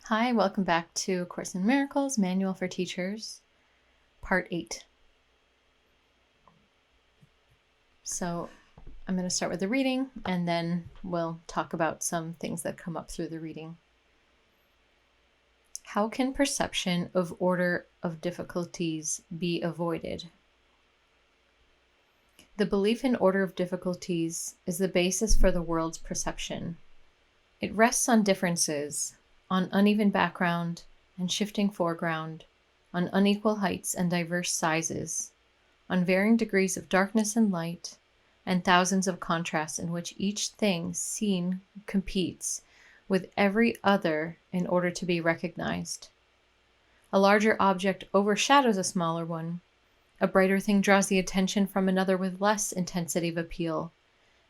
Hi, welcome back to A Course in Miracles, Manual for Teachers, Part 8. So I'm going to start with the reading, and then we'll talk about some things that come up through the reading. How can perception of order of difficulties be avoided? The belief in order of difficulties is the basis for the world's perception. It rests on differences, on uneven background and shifting foreground, on unequal heights and diverse sizes, on varying degrees of darkness and light, and thousands of contrasts in which each thing seen competes with every other in order to be recognized. A larger object overshadows a smaller one. A brighter thing draws the attention from another with less intensity of appeal,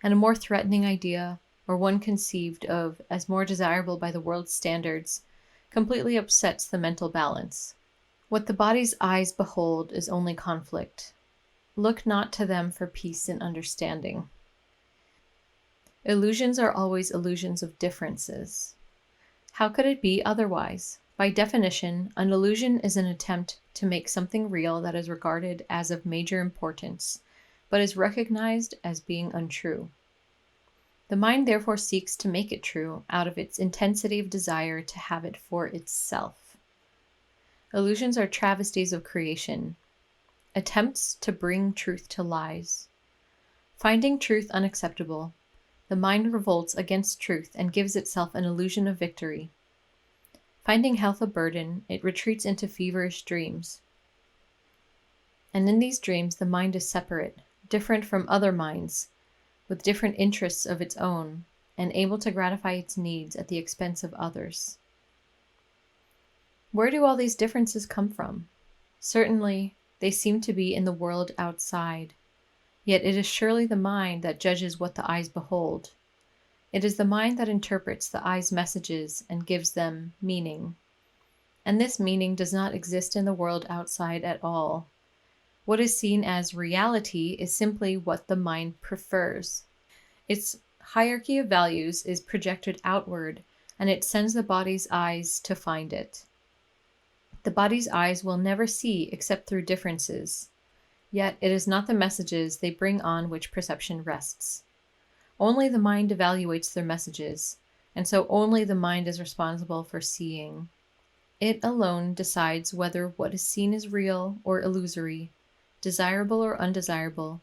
and a more threatening idea, or one conceived of as more desirable by the world's standards, completely upsets the mental balance. What the body's eyes behold is only conflict. Look not to them for peace and understanding. Illusions are always illusions of differences. How could it be otherwise? By definition, an illusion is an attempt to make something real that is regarded as of major importance, but is recognized as being untrue. The mind therefore seeks to make it true out of its intensity of desire to have it for itself. Illusions are travesties of creation, attempts to bring truth to lies. Finding truth unacceptable, the mind revolts against truth and gives itself an illusion of victory. Finding health a burden, it retreats into feverish dreams. And in these dreams, the mind is separate, different from other minds, with different interests of its own, and able to gratify its needs at the expense of others. Where do all these differences come from? Certainly, they seem to be in the world outside, yet it is surely the mind that judges what the eyes behold. It is the mind that interprets the eye's messages and gives them meaning. And this meaning does not exist in the world outside at all. What is seen as reality is simply what the mind prefers. Its hierarchy of values is projected outward, and it sends the body's eyes to find it. The body's eyes will never see except through differences, yet it is not the messages they bring on which perception rests. Only the mind evaluates their messages, and so only the mind is responsible for seeing. It alone decides whether what is seen is real or illusory, desirable or undesirable,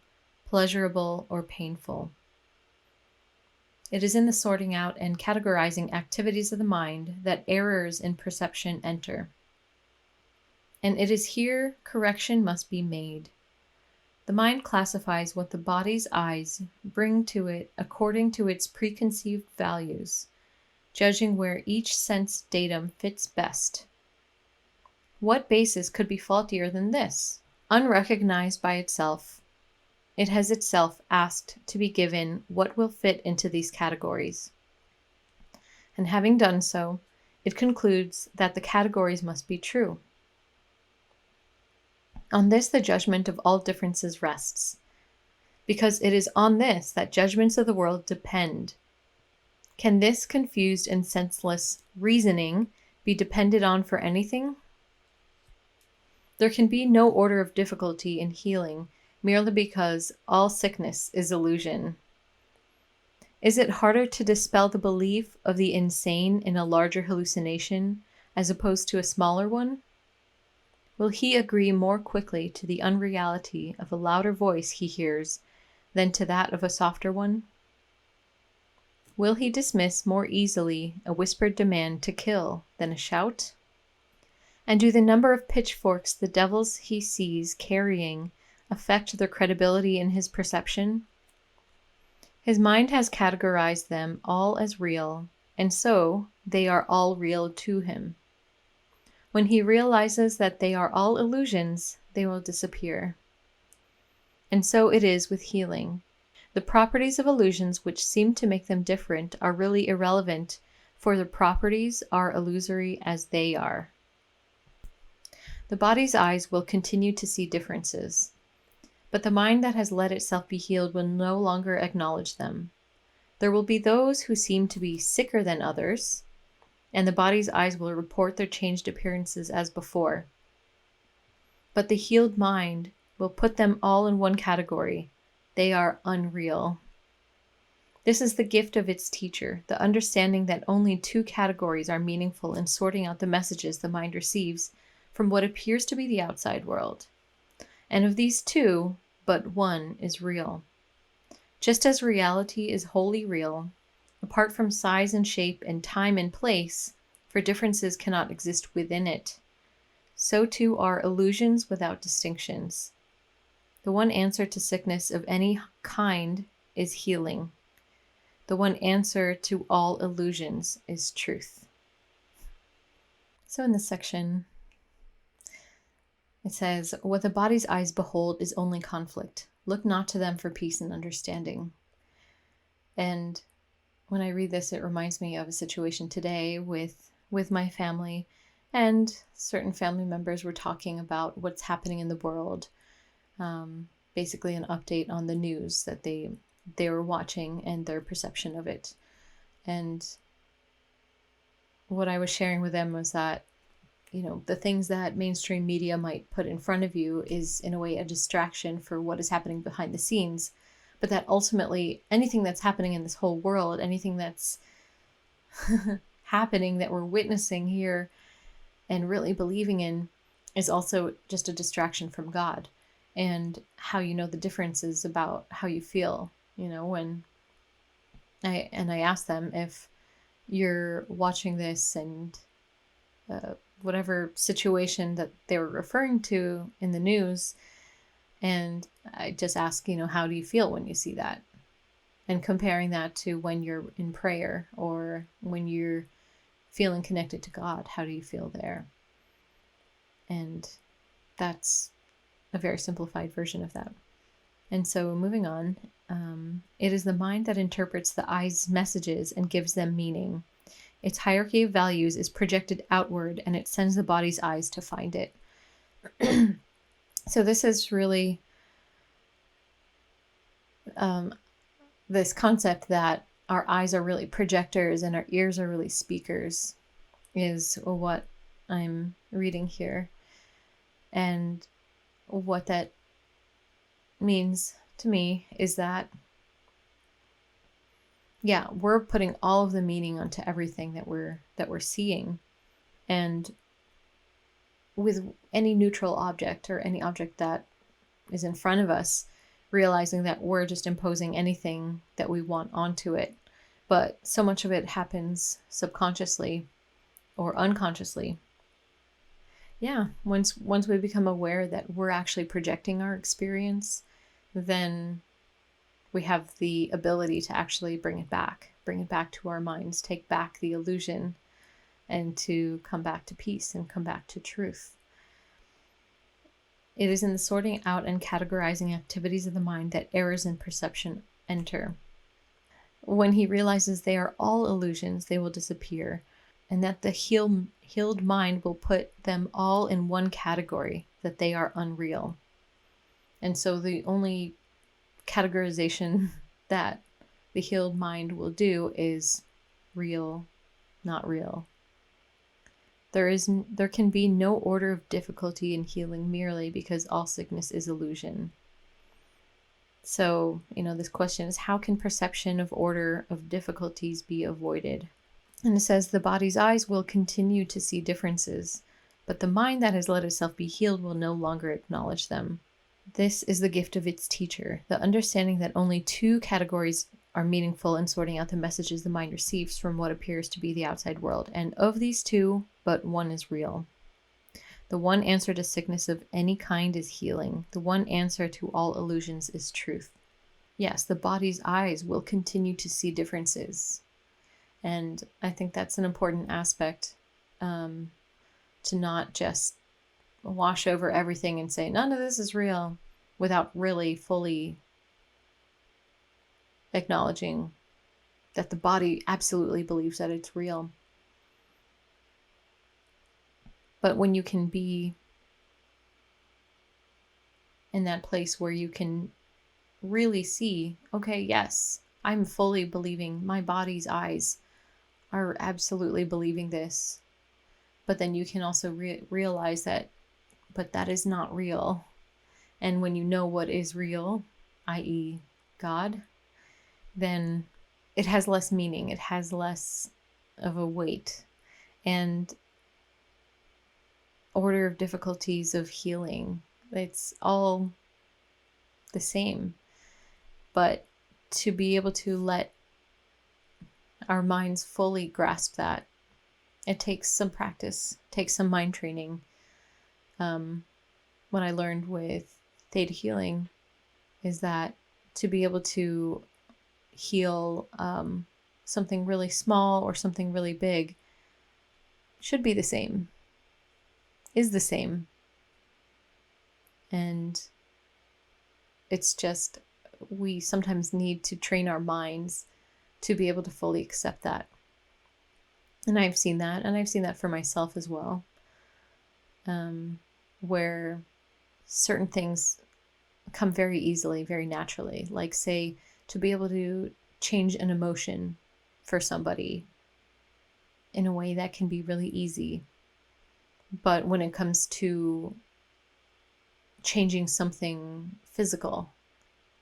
pleasurable or painful. It is in the sorting out and categorizing activities of the mind that errors in perception enter. And it is here correction must be made. The mind classifies what the body's eyes bring to it according to its preconceived values, judging where each sense datum fits best. What basis could be faultier than this? Unrecognized by itself, it has itself asked to be given what will fit into these categories. And having done so, it concludes that the categories must be true. On this the judgment of all differences rests, because it is on this that judgments of the world depend. Can this confused and senseless reasoning be depended on for anything? There can be no order of difficulty in healing merely because all sickness is illusion. Is it harder to dispel the belief of the insane in a larger hallucination as opposed to a smaller one? Will he agree more quickly to the unreality of a louder voice he hears than to that of a softer one? Will he dismiss more easily a whispered demand to kill than a shout? And do the number of pitchforks the devils he sees carrying affect their credibility in his perception? His mind has categorized them all as real, and so they are all real to him. When he realizes that they are all illusions, they will disappear. And so it is with healing. The properties of illusions which seem to make them different are really irrelevant, for the properties are illusory as they are. The body's eyes will continue to see differences, but the mind that has let itself be healed will no longer acknowledge them. There will be those who seem to be sicker than others, and the body's eyes will report their changed appearances as before. But the healed mind will put them all in one category. They are unreal. This is the gift of its teacher, the understanding that only two categories are meaningful in sorting out the messages the mind receives from what appears to be the outside world. And of these two, but one is real. Just as reality is wholly real, apart from size and shape and time and place, for differences cannot exist within it, so too are illusions without distinctions. The one answer to sickness of any kind is healing. The one answer to all illusions is truth. So in this section, it says, what the body's eyes behold is only conflict. Look not to them for peace and understanding. And when I read this, it reminds me of a situation today with my family, and certain family members were talking about what's happening in the world. Basically an update on the news that they were watching and their perception of it. And what I was sharing with them was that, the things that mainstream media might put in front of you is in a way a distraction for what is happening behind the scenes. But that ultimately anything that's happening in this whole world, anything that's happening that we're witnessing here and really believing in, is also just a distraction from God. And how the difference is about how you feel, when I asked them if you're watching this and whatever situation that they were referring to in the news, and I just ask, how do you feel when you see that? And comparing that to when you're in prayer or when you're feeling connected to God, how do you feel there? And that's a very simplified version of that. And so moving on, it is the mind that interprets the eye's messages and gives them meaning. Its hierarchy of values is projected outward, and it sends the body's eyes to find it. So this is really this concept that our eyes are really projectors and our ears are really speakers is what I'm reading here. And what that means to me is that, we're putting all of the meaning onto everything that we're seeing. And with any neutral object or any object that is in front of us, realizing that we're just imposing anything that we want onto it. But so much of it happens subconsciously or unconsciously. Once we become aware that we're actually projecting our experience, then we have the ability to actually bring it back to our minds, take back the illusion, and to come back to peace and come back to truth. It is in the sorting out and categorizing activities of the mind that errors in perception enter. When he realizes they are all illusions, they will disappear, and that the healed mind will put them all in one category, that they are unreal. And so the only categorization that the healed mind will do is real, not real. There can be no order of difficulty in healing merely because all sickness is illusion. So, this question is, how can perception of order of difficulties be avoided? And it says the body's eyes will continue to see differences, but the mind that has let itself be healed will no longer acknowledge them. This is the gift of its teacher, the understanding that only two categories are meaningful in sorting out the messages the mind receives from what appears to be the outside world, and of these two, but one is real. The one answer to sickness of any kind is healing. The one answer to all illusions is truth. Yes, the body's eyes will continue to see differences. And I think that's an important aspect, to not just wash over everything and say, none of this is real, without really fully acknowledging that the body absolutely believes that it's real. But when you can be in that place where you can really see, okay, yes, I'm fully believing my body's eyes are absolutely believing this, but then you can also realize that, but that is not real. And when you know what is real, i.e., God, then it has less meaning. It has less of a weight. And order of difficulties of healing, it's all the same. But to be able to let our minds fully grasp that, it takes some practice, takes some mind training. What I learned with theta healing is that to be able to heal something really small or something really big should be the same, is the same. And it's just, we sometimes need to train our minds to be able to fully accept that. And I've seen that, and I've seen that for myself as well, where certain things come very easily, very naturally. Like, say, to be able to change an emotion for somebody in a way that can be really easy. But when it comes to changing something physical,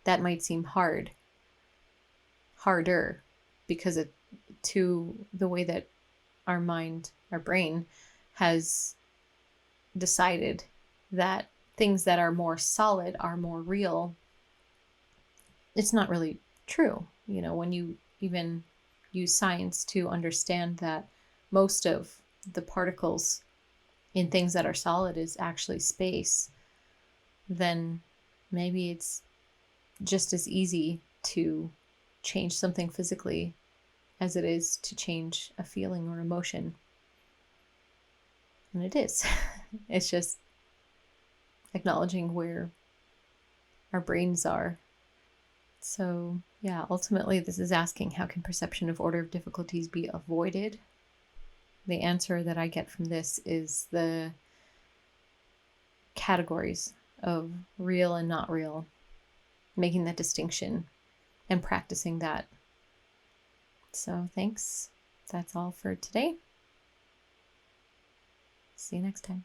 that might seem harder, because it, to the way that our mind, our brain, has decided that things that are more solid are more real. It's not really true. You know, when you even use science to understand that most of the particles in things that are solid is actually space, then maybe it's just as easy to change something physically as it is to change a feeling or emotion. And it is. It's just acknowledging where our brains are. So yeah, ultimately this is asking, how can perception of order of difficulties be avoided? The answer that I get from this is the categories of real and not real, making that distinction and practicing that. So thanks. That's all for today. See you next time.